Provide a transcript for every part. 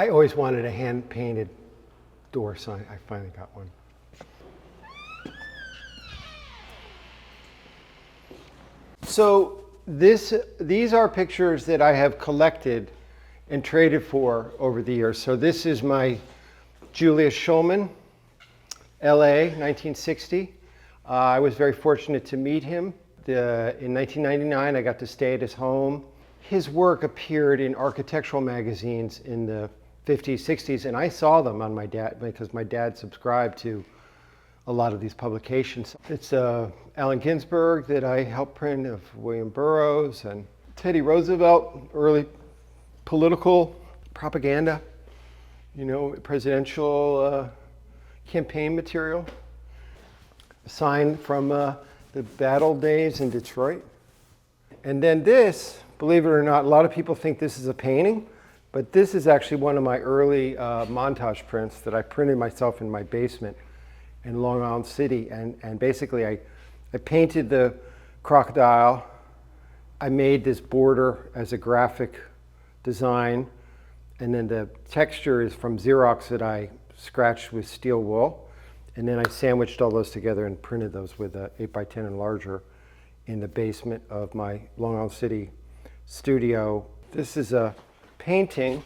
I always wanted a hand-painted door sign. I finally got one. So these are pictures that I have collected and traded for over the years. So this is my Julius Shulman, LA, 1960. I was very fortunate to meet him. In 1999, I got to stay at his home. His work appeared in architectural magazines in the 50s, 60s, and I saw them on my dad, because my dad subscribed to a lot of these publications. It's Allen Ginsberg that I helped print of William Burroughs and Teddy Roosevelt, early political propaganda, you know, presidential campaign material. A sign from the battle days in Detroit. And then this, believe it or not, a lot of people think this is a painting, but this is actually one of my early montage prints that I printed myself in my basement in Long Island City. And basically I painted the crocodile. I made this border as a graphic design. And then the texture is from Xerox that I scratched with steel wool. And then I sandwiched all those together and printed those with an 8x10 enlarger in the basement of my Long Island City studio. This is a painting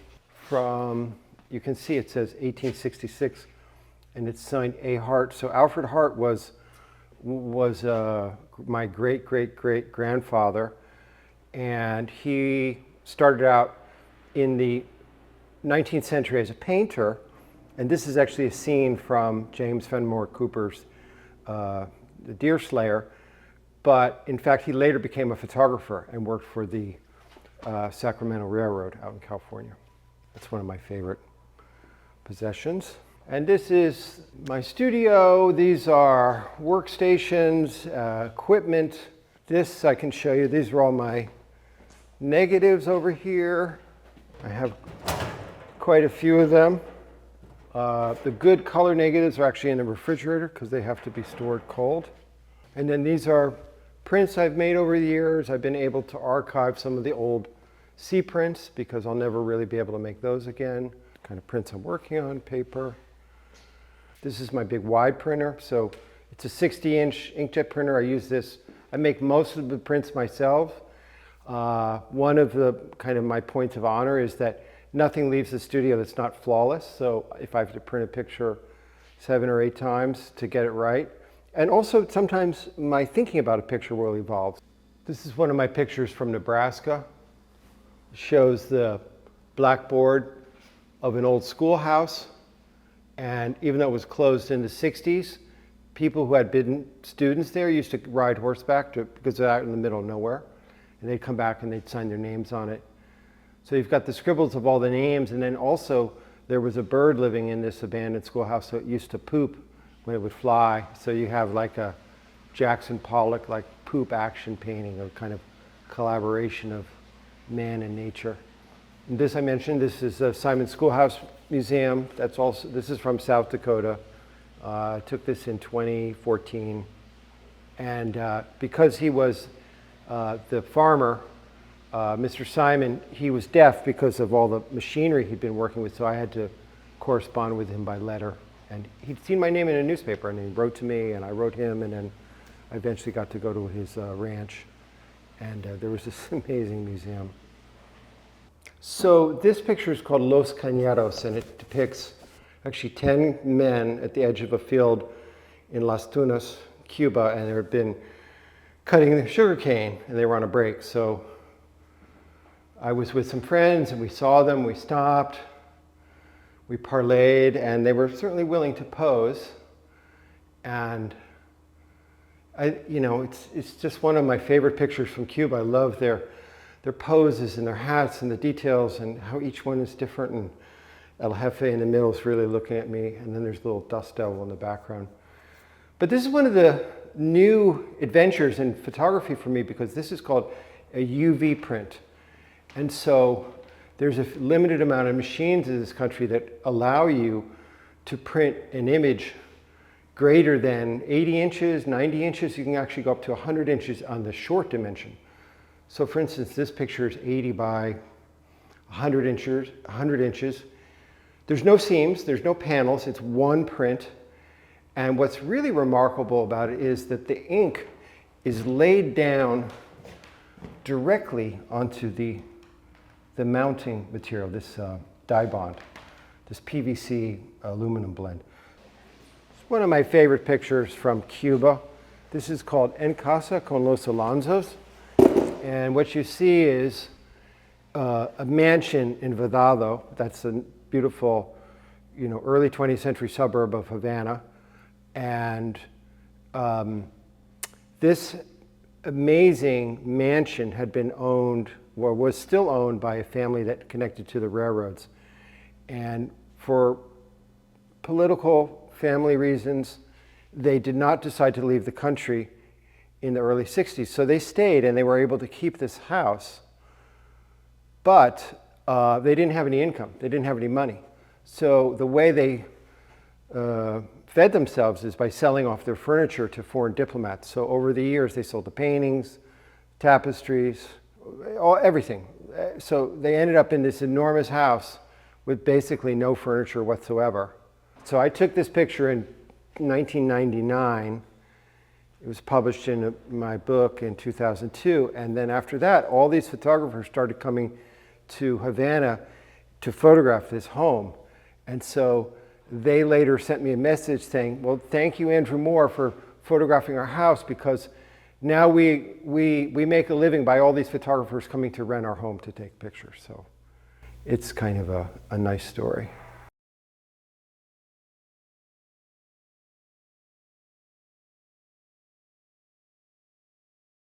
from, you can see it says 1866, and it's signed A. Hart. So Alfred Hart was my great-great-great-grandfather, and he started out in the 19th century as a painter. And this is actually a scene from James Fenimore Cooper's The Deer Slayer. But in fact, he later became a photographer and worked for the Sacramento Railroad out in California. That's one of my favorite possessions. And this is my studio. These are workstations, equipment. This I can show you. These are all my negatives over here. I have quite a few of them. The good color negatives are actually in the refrigerator because they have to be stored cold. And then these are prints I've made over the years. I've been able to archive some of the old C prints because I'll never really be able to make those again. Kind of prints I'm working on, paper. This is my big wide printer. So it's a 60-inch inkjet printer. I use this. I make most of the prints myself. One of the kind of my points of honor is that nothing leaves the studio that's not flawless. So if I have to print a picture 7 or 8 times to get it right. And also sometimes my thinking about a picture will evolve. This is one of my pictures from Nebraska. It shows the blackboard of an old schoolhouse. And even though it was closed in the 60s, people who had been students there used to ride horseback because they're out in the middle of nowhere. And they'd come back and they'd sign their names on it. So you've got the scribbles of all the names, and then also there was a bird living in this abandoned schoolhouse, so it used to poop when it would fly. So you have like a Jackson Pollock like poop action painting, or kind of collaboration of man and nature. And this I mentioned, this is a Simon Schoolhouse Museum. That's also, this is from South Dakota. I took this in 2014. And because he was the farmer, Mr. Simon, he was deaf because of all the machinery he'd been working with, so I had to correspond with him by letter. And he'd seen my name in a newspaper, and he wrote to me, and I wrote him, and then I eventually got to go to his ranch. And there was this amazing museum. So this picture is called Los Cañeros, and it depicts actually 10 men at the edge of a field in Las Tunas, Cuba, and they had been cutting the sugar cane, and they were on a break. So I was with some friends, and we saw them, we stopped, we parlayed, and they were certainly willing to pose. And it's just one of my favorite pictures from Cuba. I love their poses and their hats and the details and how each one is different. And El Jefe in the middle is really looking at me, and then there's a little dust devil in the background. But this is one of the new adventures in photography for me, because this is called a UV print. And so there's a limited amount of machines in this country that allow you to print an image greater than 80 inches, 90 inches. You can actually go up to 100 inches on the short dimension. So for instance, this picture is 80 by 100 inches. There's no seams, there's no panels, it's one print. And what's really remarkable about it is that the ink is laid down directly onto the mounting material, this dye bond, this PVC aluminum blend. It's one of my favorite pictures from Cuba. This is called En Casa con los Alonsos. And what you see is a mansion in Vedado. That's a beautiful, early 20th century suburb of Havana. And this amazing mansion had been owned, or was still owned, by a family that connected to the railroads. And for political family reasons, they did not decide to leave the country in the early 60s. So they stayed and they were able to keep this house. But they didn't have any income. They didn't have any money. So the way they fed themselves is by selling off their furniture to foreign diplomats. So over the years, they sold the paintings, tapestries, everything. So they ended up in this enormous house with basically no furniture whatsoever. So I took this picture in 1999. It was published in my book in 2002. And then after that, all these photographers started coming to Havana to photograph this home. And so they later sent me a message saying, well, thank you, Andrew Moore, for photographing our house, because now we make a living by all these photographers coming to rent our home to take pictures. So it's kind of a nice story.